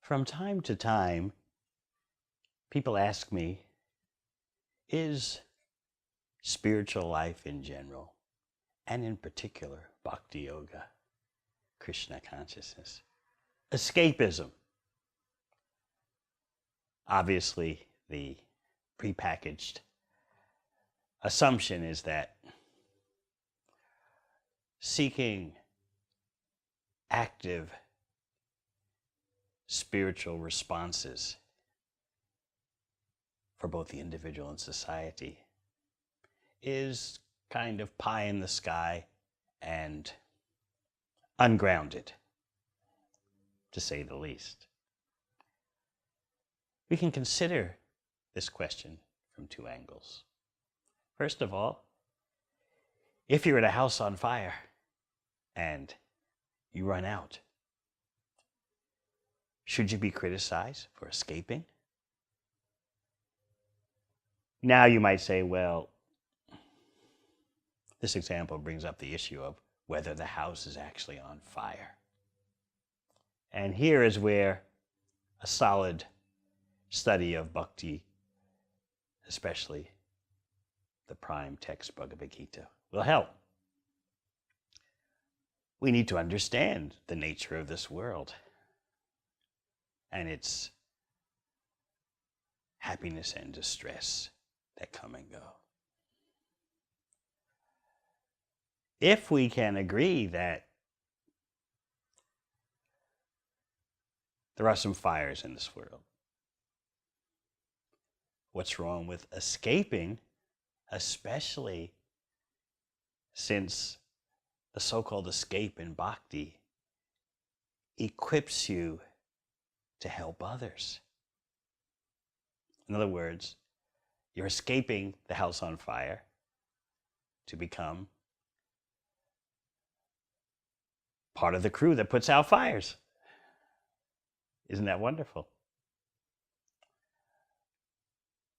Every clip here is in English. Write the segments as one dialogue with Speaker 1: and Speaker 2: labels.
Speaker 1: From time to time, people ask me, is spiritual life in general, and in particular Bhakti Yoga, Krishna consciousness, escapism? Obviously, the prepackaged assumption is that seeking active spiritual responses for both the individual and society is kind of pie in the sky and ungrounded, to say the least. We can consider this question from two angles. First of all, if you're at a house on fire and you run out, should you be criticized for escaping? Now you might say, well, this example brings up the issue of whether the house is actually on fire. And here is where a solid study of bhakti, especially the prime text Bhagavad Gita, will help. We need to understand the nature of this world and its happiness and distress that come and go. If we can agree that there are some fires in this world, what's wrong with escaping, especially since the so-called escape in bhakti equips you to help others? In other words, you're escaping the house on fire to become part of the crew that puts out fires. Isn't that wonderful?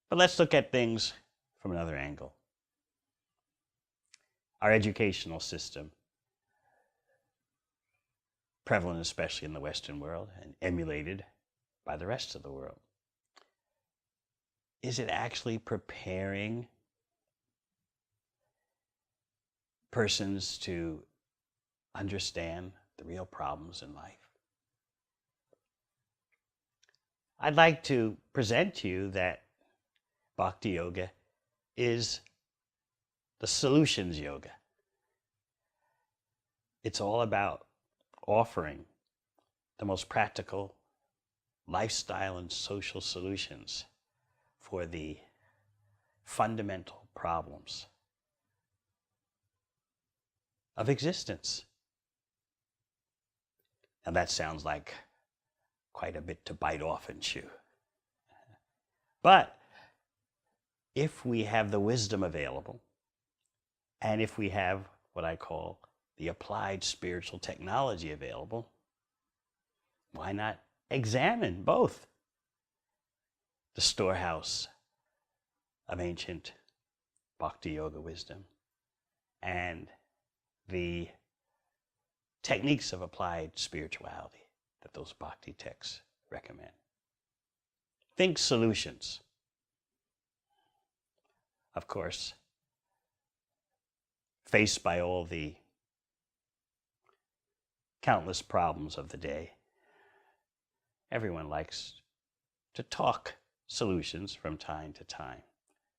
Speaker 1: But let's look at things from another angle. Our educational system, prevalent especially in the Western world and emulated by the rest of the world, is it actually preparing persons to understand the real problems in life? I'd like to present to you that Bhakti Yoga is the solutions yoga. It's all about offering the most practical lifestyle and social solutions for the fundamental problems of existence. Now that sounds like quite a bit to bite off and chew. But if we have the wisdom available, and if we have what I call the applied spiritual technology available, why not examine both the storehouse of ancient Bhakti Yoga wisdom and the techniques of applied spirituality that those Bhakti texts recommend? Think solutions. Of course, faced by all the countless problems of the day, everyone likes to talk solutions from time to time.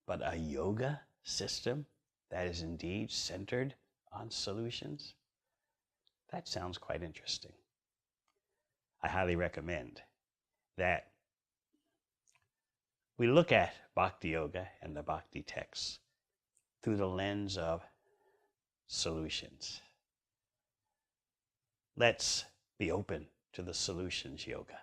Speaker 1: But a yoga system that is indeed centered on solutions, that sounds quite interesting. I highly recommend that we look at Bhakti Yoga and the Bhakti texts through the lens of solutions. Let's be open to the solutions yoga.